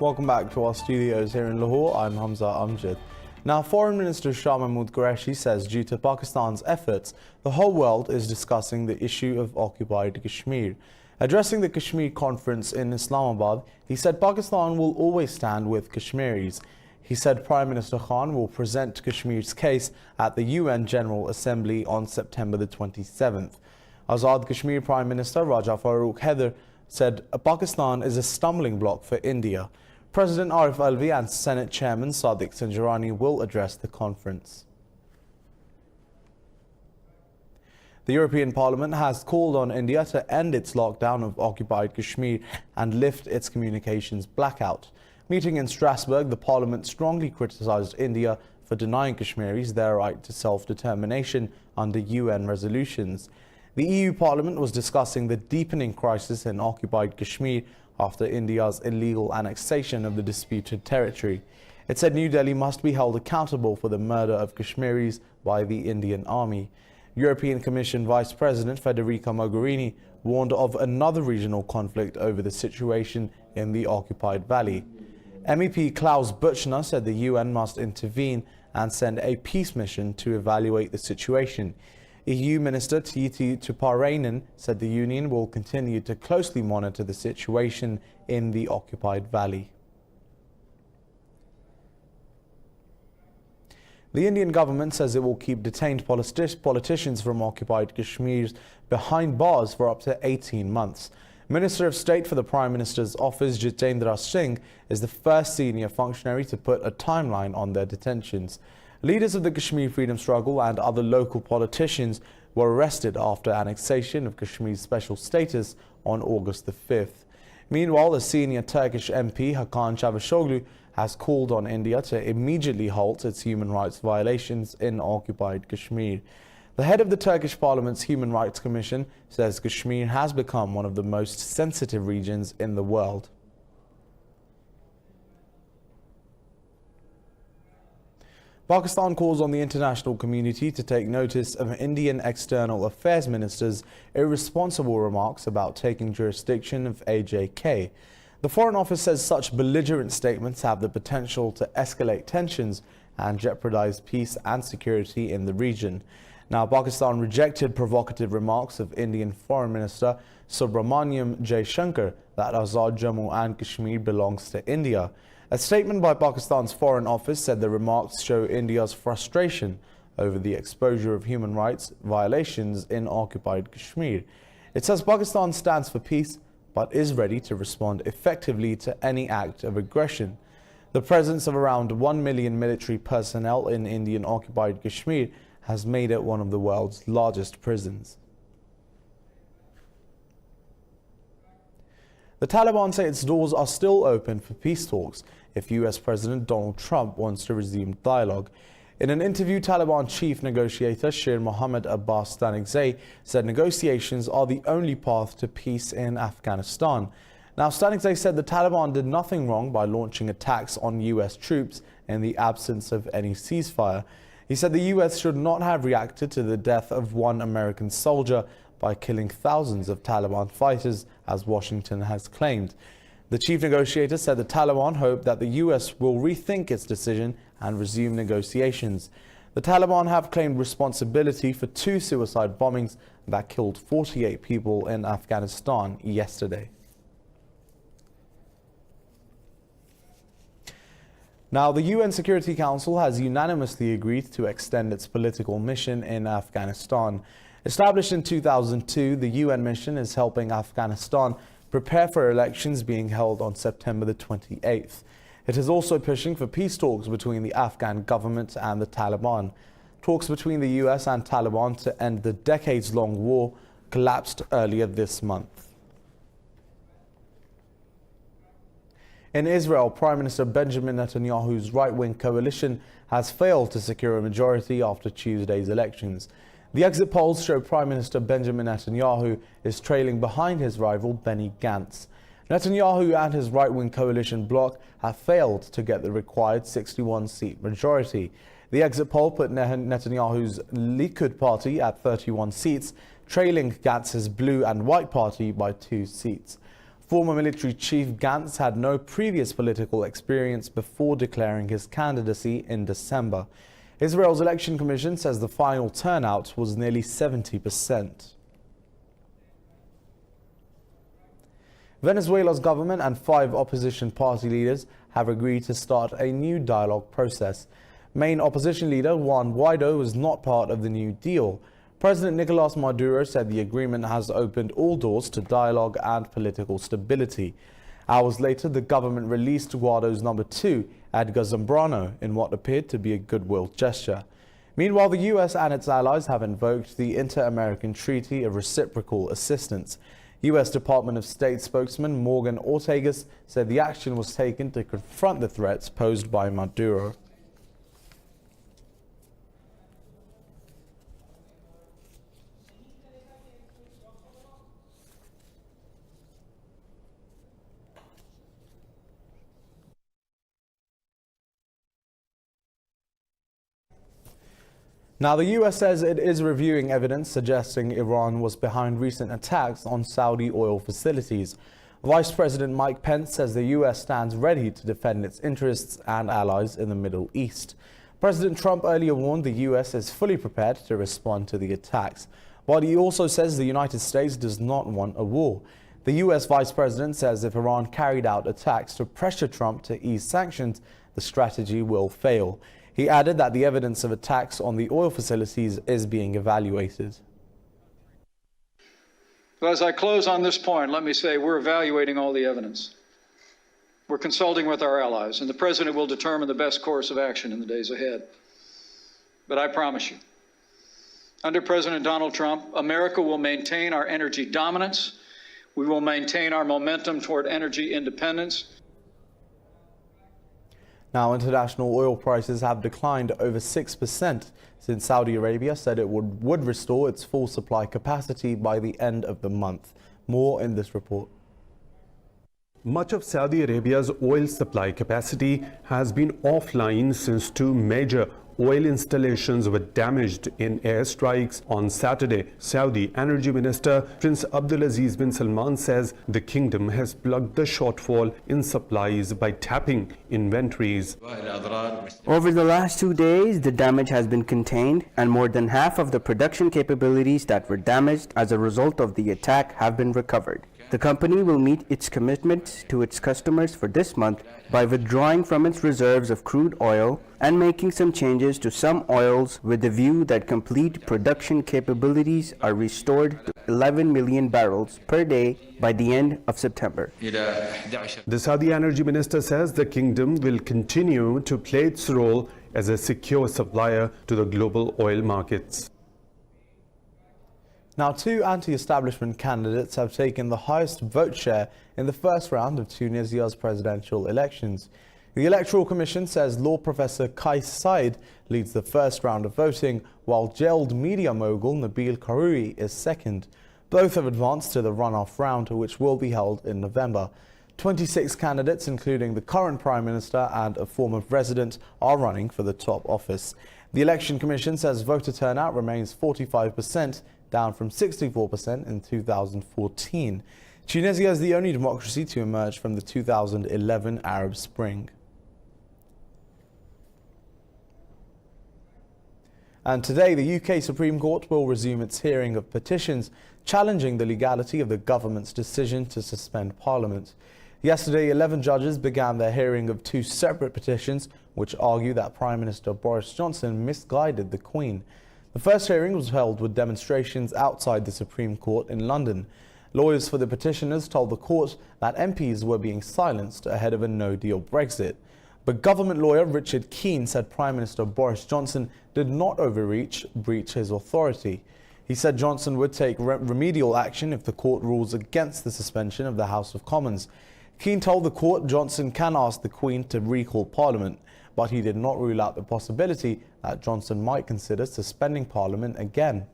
Welcome back to our studios here in Lahore. I'm Hamza Amjad. Now, Foreign Minister Shah Mahmood Qureshi says due to Pakistan's efforts, the whole world is discussing the issue of occupied Kashmir. Addressing the Kashmir conference in Islamabad, he said Pakistan will always stand with Kashmiris. He said Prime Minister Khan will present Kashmir's case at the UN General Assembly on September the 27th. Azad Kashmir Prime Minister Raja Farooq Haider said Pakistan is a stumbling block for India. President Arif Alvi and Senate Chairman Sadiq Sanjarani will address the conference. The European Parliament has called on India to end its lockdown of occupied Kashmir and lift its communications blackout. Meeting in Strasbourg, the Parliament strongly criticised India for denying Kashmiris their right to self-determination under UN resolutions. The EU Parliament was discussing the deepening crisis in occupied Kashmir after India's illegal annexation of the disputed territory. It said New Delhi must be held accountable for the murder of Kashmiris by the Indian Army. European Commission Vice President Federica Mogherini warned of another regional conflict over the situation in the occupied valley. MEP Klaus Buchner said the UN must intervene and send a peace mission to evaluate the situation. EU Minister Tytti Tuppurainen said the Union will continue to closely monitor the situation in the occupied valley. The Indian government says it will keep detained politicians from occupied Kashmir behind bars for up to 18 months. Minister of State for the Prime Minister's office, Jitendra Singh, is the first senior functionary to put a timeline on their detentions. Leaders of the Kashmir freedom struggle and other local politicians were arrested after annexation of Kashmir's special status on August the 5th. Meanwhile, a senior Turkish MP, Hakan Çavuşoğlu, has called on India to immediately halt its human rights violations in occupied Kashmir. The head of the Turkish Parliament's Human Rights Commission says Kashmir has become one of the most sensitive regions in the world. Pakistan calls on the international community to take notice of Indian External Affairs Minister's irresponsible remarks about taking jurisdiction of AJK. The Foreign Office says such belligerent statements have the potential to escalate tensions and jeopardize peace and security in the region. Now, Pakistan rejected provocative remarks of Indian Foreign Minister Subramaniam Jaishankar that Azad Jammu and Kashmir belongs to India. A statement by Pakistan's Foreign Office said the remarks show India's frustration over the exposure of human rights violations in occupied Kashmir. It says Pakistan stands for peace but is ready to respond effectively to any act of aggression. The presence of around 1 million military personnel in Indian occupied Kashmir has made it one of the world's largest prisons. The Taliban say its doors are still open for peace talks if US President Donald Trump wants to resume dialogue. In an interview, Taliban chief negotiator Sher Mohammad Abbas Stanigzai said negotiations are the only path to peace in Afghanistan. Now, Stanigzai said the Taliban did nothing wrong by launching attacks on US troops in the absence of any ceasefire. He said the US should not have reacted to the death of one American soldier by killing thousands of Taliban fighters, as Washington has claimed. The chief negotiator said the Taliban hope that the US will rethink its decision and resume negotiations. The Taliban have claimed responsibility for 2 suicide bombings that killed 48 people in Afghanistan yesterday. Now, the UN Security Council has unanimously agreed to extend its political mission in Afghanistan. Established in 2002, the UN mission is helping Afghanistan prepare for elections being held on September the 28th. It is also pushing for peace talks between the Afghan government and the Taliban. Talks between the US and Taliban to end the decades-long war collapsed earlier this month. In Israel, Prime Minister Benjamin Netanyahu's right-wing coalition has failed to secure a majority after Tuesday's elections. The exit polls show Prime Minister Benjamin Netanyahu is trailing behind his rival Benny Gantz. Netanyahu and his right-wing coalition bloc have failed to get the required 61-seat majority. The exit poll put Netanyahu's Likud party at 31 seats, trailing Gantz's Blue and White party by 2 seats. Former military chief Gantz had no previous political experience before declaring his candidacy in December. Israel's election commission says the final turnout was nearly 70%. Venezuela's government and 5 opposition party leaders have agreed to start a new dialogue process. Main opposition leader Juan Guaido is not part of the new deal. President Nicolas Maduro said the agreement has opened all doors to dialogue and political stability. Hours later, the government released Guaido's number 2, Edgar Zambrano, in what appeared to be a goodwill gesture. Meanwhile, the US and its allies have invoked the Inter-American Treaty of Reciprocal Assistance. US Department of State spokesman Morgan Ortagus said the action was taken to confront the threats posed by Maduro. Now, the US says it is reviewing evidence suggesting Iran was behind recent attacks on Saudi oil facilities. Vice President Mike Pence says the US stands ready to defend its interests and allies in the Middle East. President Trump earlier warned the US is fully prepared to respond to the attacks, but he also says the United States does not want a war. The US Vice President says if Iran carried out attacks to pressure Trump to ease sanctions, the strategy will fail. He added that the evidence of attacks on the oil facilities is being evaluated. But as I close on this point, let me say we're evaluating all the evidence. We're consulting with our allies, and the President will determine the best course of action in the days ahead. But I promise you, under President Donald Trump, America will maintain our energy dominance. We will maintain our momentum toward energy independence. Now, international oil prices have declined over 6% since Saudi Arabia said it would restore its full supply capacity by the end of the month. More in this report. Much of Saudi Arabia's oil supply capacity has been offline since 2 major oil installations were damaged in airstrikes on Saturday. Saudi Energy Minister Prince Abdulaziz bin Salman says the kingdom has plugged the shortfall in supplies by tapping inventories. Over the last 2 days, the damage has been contained, and more than half of the production capabilities that were damaged as a result of the attack have been recovered. The company will meet its commitment to its customers for this month by withdrawing from its reserves of crude oil and making some changes to some oils with the view that complete production capabilities are restored to 11 million barrels per day by the end of September. The Saudi Energy Minister says the kingdom will continue to play its role as a secure supplier to the global oil markets. Now, 2 anti-establishment candidates have taken the highest vote share in the first round of Tunisia's presidential elections. The Electoral Commission says law professor Kais Said leads the first round of voting, while jailed media mogul Nabil Karoui is second. Both have advanced to the runoff round, which will be held in November. 26 candidates, including the current Prime Minister and a former president, are running for the top office. The Election Commission says voter turnout remains 45%, down from 64% in 2014. Tunisia is the only democracy to emerge from the 2011 Arab Spring. And today, the UK Supreme Court will resume its hearing of petitions challenging the legality of the government's decision to suspend Parliament. Yesterday, 11 judges began their hearing of 2 separate petitions which argue that Prime Minister Boris Johnson misguided the Queen. The first hearing was held with demonstrations outside the Supreme Court in London. Lawyers for the petitioners told the court that MPs were being silenced ahead of a no-deal Brexit. But government lawyer Richard Keane said Prime Minister Boris Johnson did not breach his authority. He said Johnson would take remedial action if the court rules against the suspension of the House of Commons. Keane told the court Johnson can ask the Queen to recall Parliament, but he did not rule out the possibility that Johnson might consider suspending Parliament again.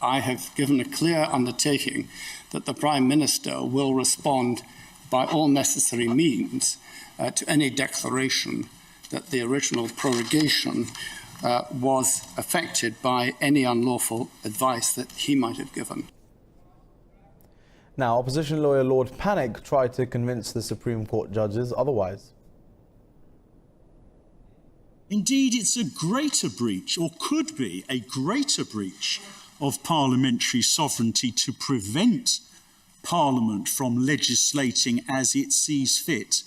I have given a clear undertaking that the Prime Minister will respond by all necessary means to any declaration that the original prorogation was affected by any unlawful advice that he might have given. Now, opposition lawyer Lord Panic tried to convince the Supreme Court judges otherwise. Indeed, it's a greater breach, or could be a greater breach, of parliamentary sovereignty to prevent Parliament from legislating as it sees fit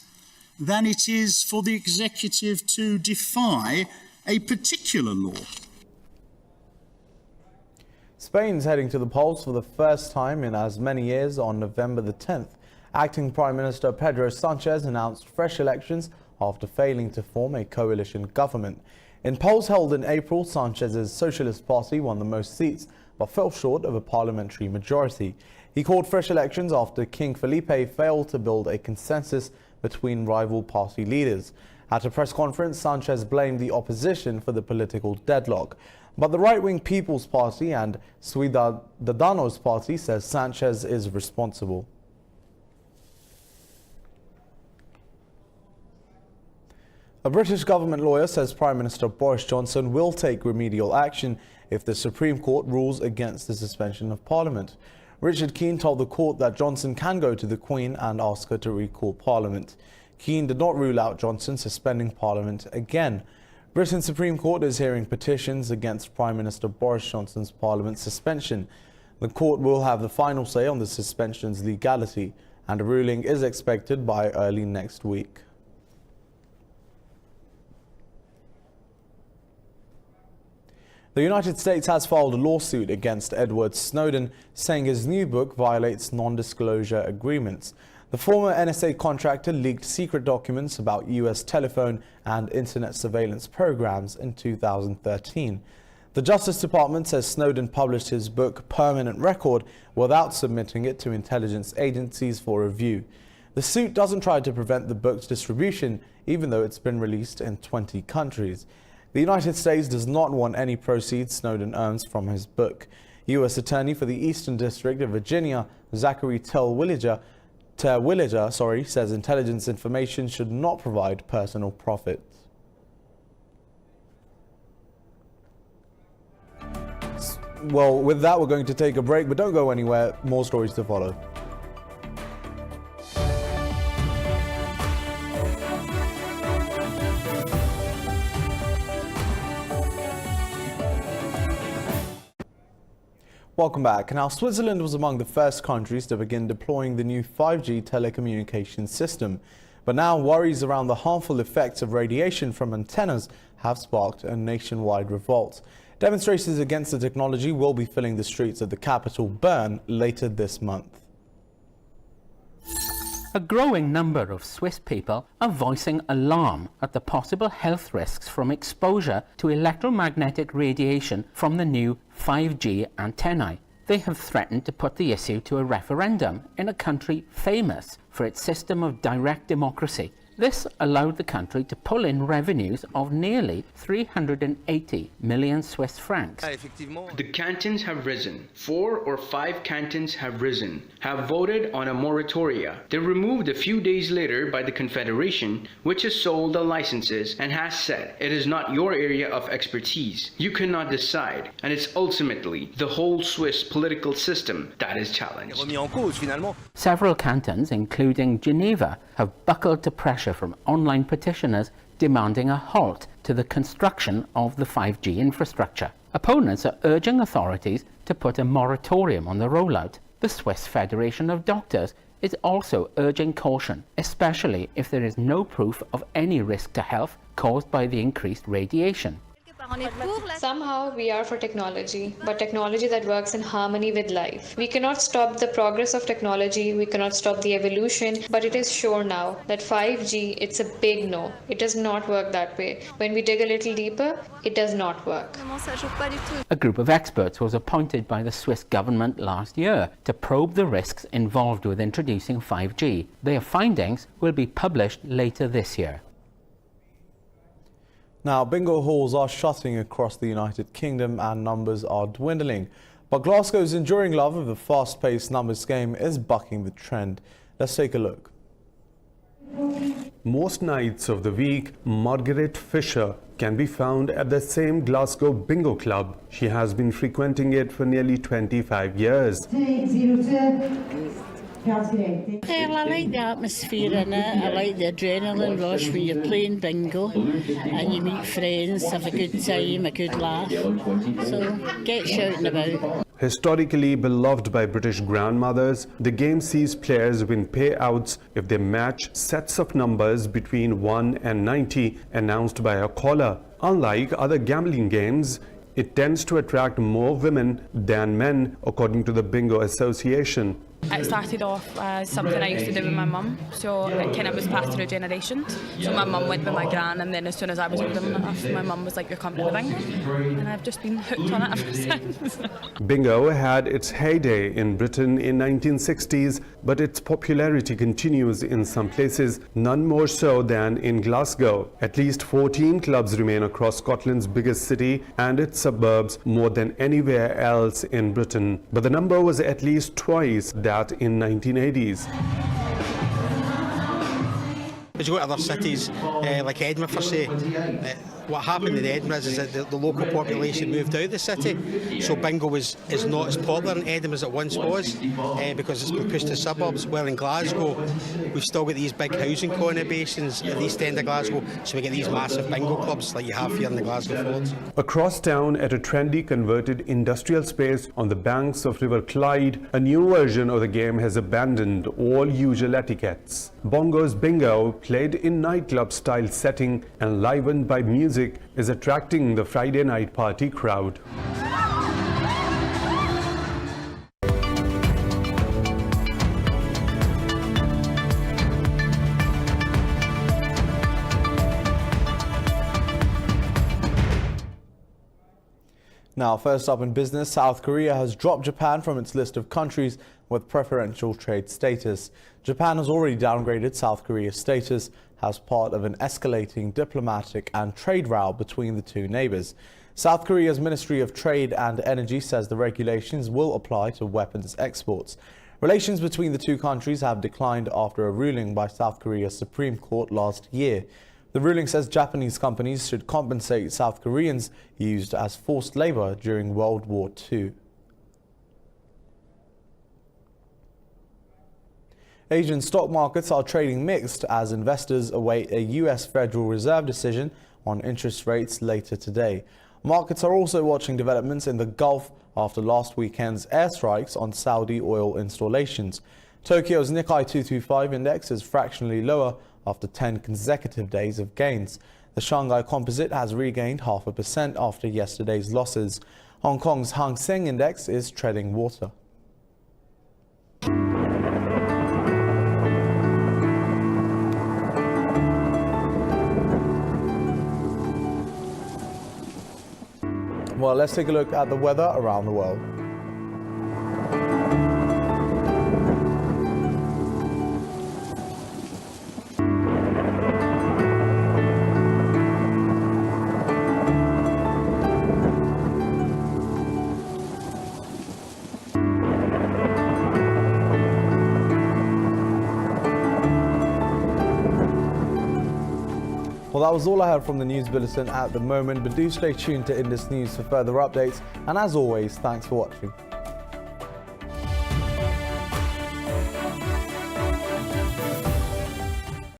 than it is for the executive to defy a particular law. Spain's heading to the polls for the first time in as many years on November the 10th. Acting Prime Minister Pedro Sanchez announced fresh elections after failing to form a coalition government. In polls held in April, Sanchez's Socialist Party won the most seats but fell short of a parliamentary majority. He called fresh elections after King Felipe failed to build a consensus between rival party leaders. At a press conference, Sanchez blamed the opposition for the political deadlock. But the right-wing People's Party and Ciudadanos Party says Sanchez is responsible. A British government lawyer says Prime Minister Boris Johnson will take remedial action if the Supreme Court rules against the suspension of Parliament. Richard Keane told the court that Johnson can go to the Queen and ask her to recall Parliament. Keane did not rule out Johnson suspending Parliament again. Britain's Supreme Court is hearing petitions against Prime Minister Boris Johnson's Parliament suspension. The court will have the final say on the suspension's legality, and a ruling is expected by early next week. The United States has filed a lawsuit against Edward Snowden, saying his new book violates non-disclosure agreements. The former NSA contractor leaked secret documents about US telephone and internet surveillance programs in 2013. The Justice Department says Snowden published his book Permanent Record without submitting it to intelligence agencies for review. The suit doesn't try to prevent the book's distribution, even though it's been released in 20 countries. The United States does not want any proceeds Snowden earns from his book. U.S. Attorney for the Eastern District of Virginia, Zachary Terwilliger, says intelligence information should not provide personal profit. Well, with that, we're going to take a break, but don't go anywhere. More stories to follow. Welcome back. Now, Switzerland was among the first countries to begin deploying the new 5G telecommunications system. But now worries around the harmful effects of radiation from antennas have sparked a nationwide revolt. Demonstrations against the technology will be filling the streets of the capital, Bern, later this month. A growing number of Swiss people are voicing alarm at the possible health risks from exposure to electromagnetic radiation from the new 5G antennae. They have threatened to put the issue to a referendum in a country famous for its system of direct democracy. This allowed the country to pull in revenues of nearly 380 million Swiss francs. The cantons have risen. 4 or 5 cantons have risen, have voted on a moratoria. They're removed a few days later by the Confederation, which has sold the licenses and has said it is not your area of expertise. You cannot decide, and it's ultimately the whole Swiss political system that is challenged. Several cantons, including Geneva, have buckled to pressure from online petitioners demanding a halt to the construction of the 5G infrastructure. Opponents are urging authorities to put a moratorium on the rollout. The Swiss Federation of Doctors is also urging caution, especially if there is no proof of any risk to health caused by the increased radiation. Somehow we are for technology, but technology that works in harmony with life. We cannot stop the progress of technology, we cannot stop the evolution, but it is sure now that 5G, it's a big no. It does not work that way. When we dig a little deeper, it does not work. A group of experts was appointed by the Swiss government last year to probe the risks involved with introducing 5G. Their findings will be published later this year. Now, bingo halls are shutting across the United Kingdom and numbers are dwindling. But Glasgow's enduring love of the fast-paced numbers game is bucking the trend. Let's take a look. Most nights of the week, Margaret Fisher can be found at the same Glasgow bingo club. She has been frequenting it for nearly 25 years. Well, I like the atmosphere in it. I like the adrenaline rush when you're playing bingo and you meet friends, have a good time, a good laugh. So get shouting about. Historically beloved by British grandmothers, the game sees players win payouts if they match sets of numbers between 1 and 90 announced by a caller. Unlike other gambling games, it tends to attract more women than men, according to the Bingo Association. It started off as something I used to do with my mum, so it kind of was passed through generations. So my mum went with my gran, and then as soon as I was old enough, my mum was like, "You're coming to the bingo," and I've just been hooked on it ever since. Bingo had its heyday in Britain in 1960s, but its popularity continues in some places, none more so than in Glasgow. At least 14 clubs remain across Scotland's biggest city and its suburbs, more than anywhere else in Britain. But the number was at least twice that in 1980s. As you go to other cities, like Edinburgh for say, what happened in Edinburgh is that the local population moved out of the city, so bingo is not as popular in Edinburgh as it once was, because it's been pushed to suburbs. Well, in Glasgow, we've still got these big housing conurbations at the east end of Glasgow, so we get these massive bingo clubs like you have here in the Glasgow Fords. Across town, at a trendy converted industrial space on the banks of River Clyde, a new version of the game has abandoned all usual etiquettes. Bongo's Bingo, played in nightclub-style setting and livened by music, is attracting the Friday night party crowd. Now, first up in business, South Korea has dropped Japan from its list of countries with preferential trade status. Japan has already downgraded South Korea's status as part of an escalating diplomatic and trade row between the two neighbors. South Korea's Ministry of Trade and Energy says the regulations will apply to weapons exports. Relations between the two countries have declined after a ruling by South Korea's Supreme Court last year. The ruling says Japanese companies should compensate South Koreans used as forced labor during World War II. Asian stock markets are trading mixed as investors await a US Federal Reserve decision on interest rates later today. Markets are also watching developments in the Gulf after last weekend's airstrikes on Saudi oil installations. Tokyo's Nikkei 225 index is fractionally lower after 10 consecutive days of gains. The Shanghai Composite has regained 0.5% after yesterday's losses. Hong Kong's Hang Seng index is treading water. Well, let's take a look at the weather around the world. Well, that was all I had from the news bulletin at the moment, but do stay tuned to Indus News for further updates. And as always, thanks for watching.